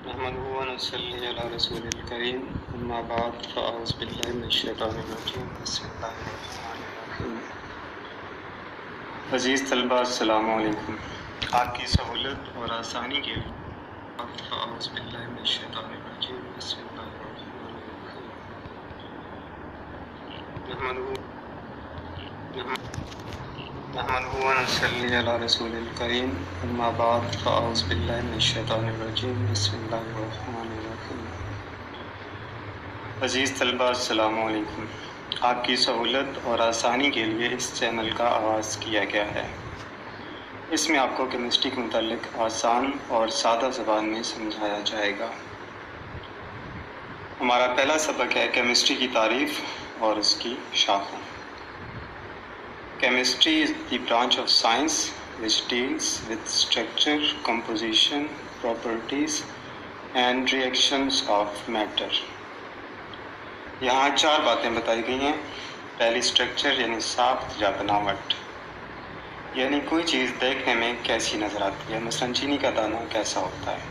نحمده ونصلي على رسول الكريم اما بعد فاعوذ بالله من الشیطان الرجیم بسم اللہ الرحمن الرحیم۔ عزیز طلبہ السلام علیکم۔ آپ کی سہولت اور آسانی کے لیے فاعوذ باللہ من الشیطان الرجیم بسم اللہ الرحمن الرحیم۔ نحمده ونصلي على رسول الكريم اما بعد فاعوذ بالله من الشیطان الرجیم بسم اللہ الرحمن الرحیم۔ عزیز طلبہ السلام علیکم۔ آپ کی سہولت اور آسانی کے لیے اس چینل کا آغاز کیا گیا ہے۔ اس میں آپ کو کیمسٹری کے متعلق آسان اور سادہ زبان میں سمجھایا جائے گا۔ ہمارا پہلا سبق ہے کیمسٹری کی تعریف اور اس کی شاخیں۔ Chemistry is the branch of science which deals with structure, composition, properties and reactions of matter. یہاں 4 باتیں بتائی گئی ہیں۔ پہلی اسٹرکچر یعنی ساخت یا بناوٹ، یعنی کوئی چیز دیکھنے میں کیسی نظر آتی ہے، مثلاً چینی کا دانہ کیسا ہوتا ہے۔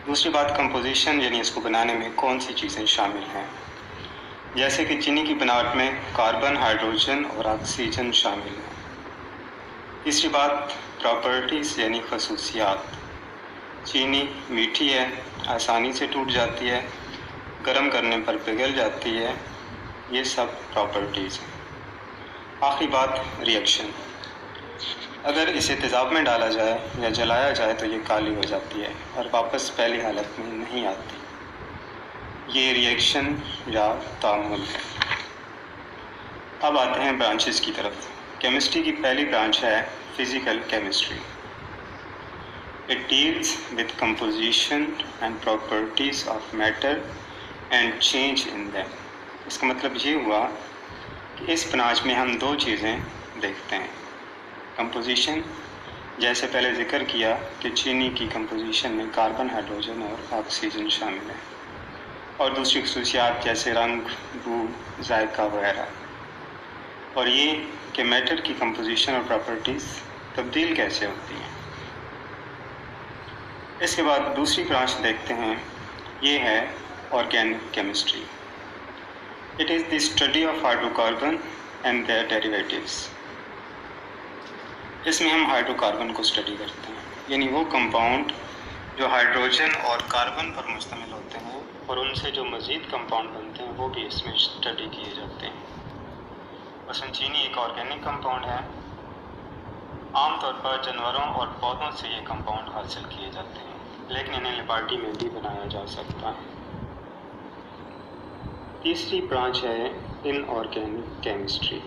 دوسری بات کمپوزیشن یعنی اس کو بنانے میں کون سی چیزیں شامل ہیں، جیسے کہ چینی کی بناوٹ میں کاربن، ہائیڈروجن اور آکسیجن شامل ہیں۔ تیسری بات پراپرٹیز یعنی خصوصیات، چینی میٹھی ہے، آسانی سے ٹوٹ جاتی ہے، گرم کرنے پر پگھل جاتی ہے، یہ سب پراپرٹیز ہیں۔ آخری بات ریئیکشن، اگر اسے تیزاب میں ڈالا جائے یا جلایا جائے تو یہ کالی ہو جاتی ہے اور واپس پہلی حالت میں نہیں آتی، یہ ریئیکشن یا تعامل ہے۔ اب آتے ہیں برانچز کی طرف۔ کیمسٹری کی پہلی برانچ ہے physical chemistry. It deals with composition and properties of matter and change in them. اس کا مطلب یہ ہوا کہ اس برانچ میں ہم 2 چیزیں دیکھتے ہیں، کمپوزیشن، جیسے پہلے ذکر کیا کہ چینی کی کمپوزیشن میں کاربن، ہائیڈروجن اور آکسیجن شامل ہیں، اور دوسری خصوصیات جیسے رنگ، بو، ذائقہ وغیرہ، اور یہ کہ میٹر کی کمپوزیشن اور پراپرٹیز تبدیل کیسے ہوتی ہیں۔ اس کے بعد دوسری برانچ دیکھتے ہیں، یہ ہے organic chemistry. It is the study of hydrocarbon and their derivatives. اس میں ہم ہائیڈرو کاربن کو اسٹڈی کرتے ہیں، یعنی وہ کمپاؤنڈ جو ہائیڈروجن اور کاربن پر مشتمل ہوتے ہیں، اور ان سے جو مزید کمپاؤنڈ بنتے ہیں وہ بھی اس میں اسٹڈی کیے جاتے ہیں۔ مثلاً چینی ایک آرگینک کمپاؤنڈ ہے، عام طور پر جانوروں اور پودوں سے یہ کمپاؤنڈ حاصل کیے جاتے ہیں، لیکن انہیں لیبارٹری میں بھی بنایا جا سکتا ہے۔ تیسری برانچ ہے inorganic chemistry.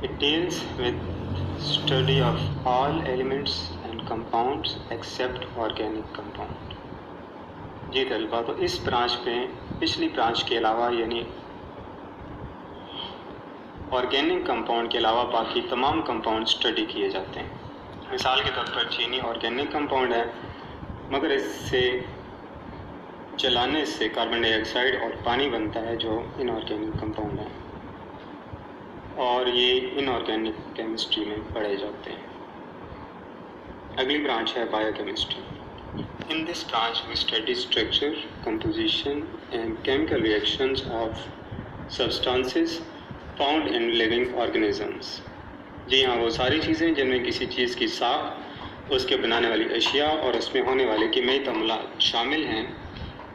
It deals with study of all elements and compounds except organic compound. جی طلبہ، تو اس برانچ پہ پچھلی برانچ کے علاوہ یعنی آرگینک کمپاؤنڈ کے علاوہ باقی تمام کمپاؤنڈ اسٹڈی کیے جاتے ہیں۔ مثال کے طور پر چینی آرگینک کمپاؤنڈ ہے، مگر اس سے جلانے سے کاربن ڈائی آکسائڈ اور پانی بنتا ہے جو ان آرگینک کمپاؤنڈ ہے، اور یہ ان آرگینک کیمسٹری میں پڑھے جاتے ہیں۔ اگلی برانچ ہے bio chemistry. In this branch we study structure, composition and chemical reactions of substances found in living organisms۔ جی ہاں، وہ ساری چیزیں جن میں کسی چیز کی ساخت، اس کے بنانے والی اشیاء اور اس میں ہونے والے کیمیائی تعاملات شامل ہیں،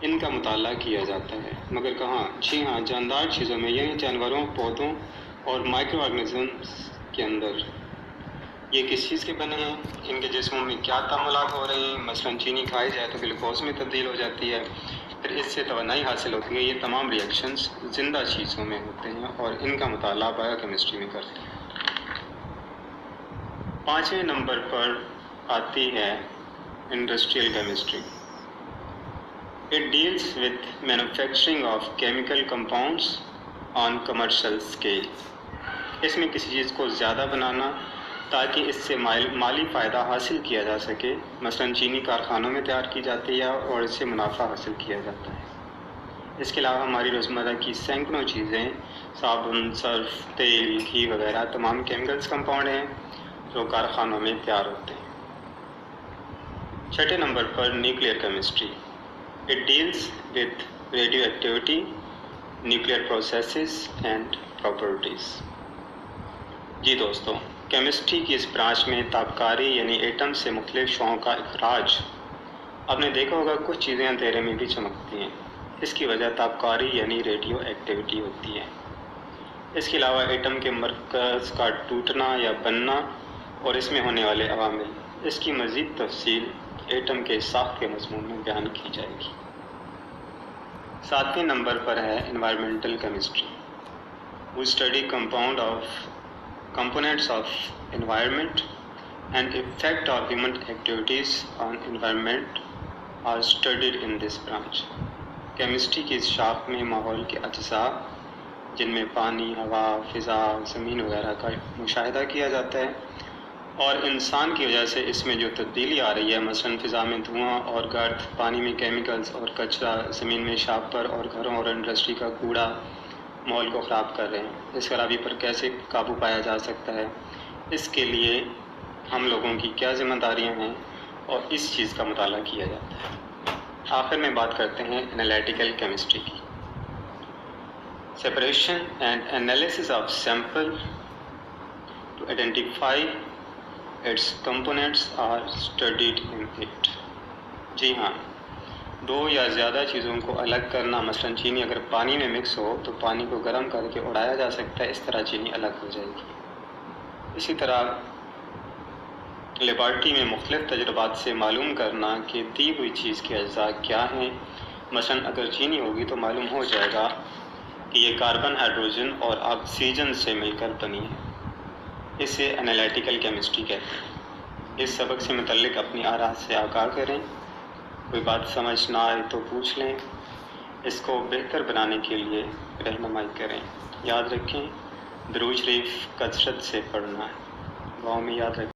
ان کا مطالعہ کیا جاتا ہے۔ مگر کہاں؟ جی ہاں، جاندار چیزوں میں، یعنی جانوروں، پودوں اور مائکرو آرگنزمس کے اندر۔ یہ کس چیز کے بنے ہیں، ان کے جسموں میں کیا تعاملات ہو رہے ہیں، مثلاً چینی کھائی جائے تو گلوکوز میں تبدیل ہو جاتی ہے، پھر اس سے توانائی حاصل ہوتی ہے۔ یہ تمام ریئیکشنز زندہ چیزوں میں ہوتے ہیں اور ان کا مطالعہ بایو کیمسٹری میں کرتے ہیں۔ 5ویں نمبر پر آتی ہے industrial chemistry. It deals with manufacturing of chemical compounds on commercial scale. اس میں کسی چیز کو زیادہ بنانا تاکہ اس سے مالی فائدہ حاصل کیا جا سکے، مثلاً چینی کارخانوں میں تیار کی جاتی ہے اور اس سے منافع حاصل کیا جاتا ہے۔ اس کے علاوہ ہماری روزمرہ کی سینکڑوں چیزیں، صابن، سرف، تیل، گھی وغیرہ تمام کیمیکلز کمپاؤنڈ ہیں جو کارخانوں میں تیار ہوتے ہیں۔ چھٹے نمبر پر nuclear chemistry. It deals with radioactivity, nuclear processes and properties. جی دوستوں، کیمسٹری کی اس برانچ میں تابکاری یعنی ایٹم سے مختلف شعاؤں کا اخراج. آپ نے دیکھا ہوگا کچھ چیزیں اندھیرے میں بھی چمکتی ہیں، اس کی وجہ تابکاری یعنی ریڈیو ایکٹیویٹی ہوتی ہے. اس کے علاوہ ایٹم کے مرکز کا ٹوٹنا یا بننا اور اس میں ہونے والے عوامل، اس کی مزید تفصیل ایٹم کے ساخت کے مضمون میں بیان کی جائے گی. 7ویں نمبر پر ہے environmental chemistry. We study components of environment and effect of human activities on environment are studied in this branch. Chemistry کی اس شاخ میں ماحول کے اجزاء جن میں پانی، ہوا، فضا، زمین وغیرہ کا مشاہدہ کیا جاتا ہے، اور انسان کی وجہ سے اس میں جو تبدیلی آ رہی ہے، مثلاً فضا میں دھواں اور گرد، پانی میں کیمیکلز اور کچرا، زمین میں شاپر اور گھروں اور انڈسٹری کا کوڑا ماحول کو خراب کر رہے ہیں. اس خرابی پر کیسے قابو پایا جا سکتا ہے، اس کے لیے ہم لوگوں کی کیا ذمہ داریاں ہیں، اور اس چیز کا مطالعہ کیا جاتا ہے. آخر میں بات کرتے ہیں انالیٹیکل کیمسٹری کی. Separation and analysis of sample to identify its components are studied in it. جی ہاں، دو یا زیادہ چیزوں کو الگ کرنا، مثلاً چینی اگر پانی میں مکس ہو تو پانی کو گرم کر کے اڑایا جا سکتا ہے، اس طرح چینی الگ ہو جائے گی. اسی طرح لیبارٹری میں مختلف تجربات سے معلوم کرنا کہ دی ہوئی چیز کے اجزاء کیا ہیں. مثلاً اگر چینی ہوگی تو معلوم ہو جائے گا کہ یہ کاربن، ہائیڈروجن اور آکسیجن سے مل کر بنی ہے. اسے انالیٹیکل کیمسٹری کہتے ہیں. اس سبق سے متعلق اپنی آراء سے آگاہ کریں. کوئی بات سمجھ نہ آئے تو پوچھ لیں. اس کو بہتر بنانے کے لیے رہنمائی کریں. یاد رکھیں، درود شریف کثرت سے پڑھنا ہے. دعاؤں میں یاد رکھیں.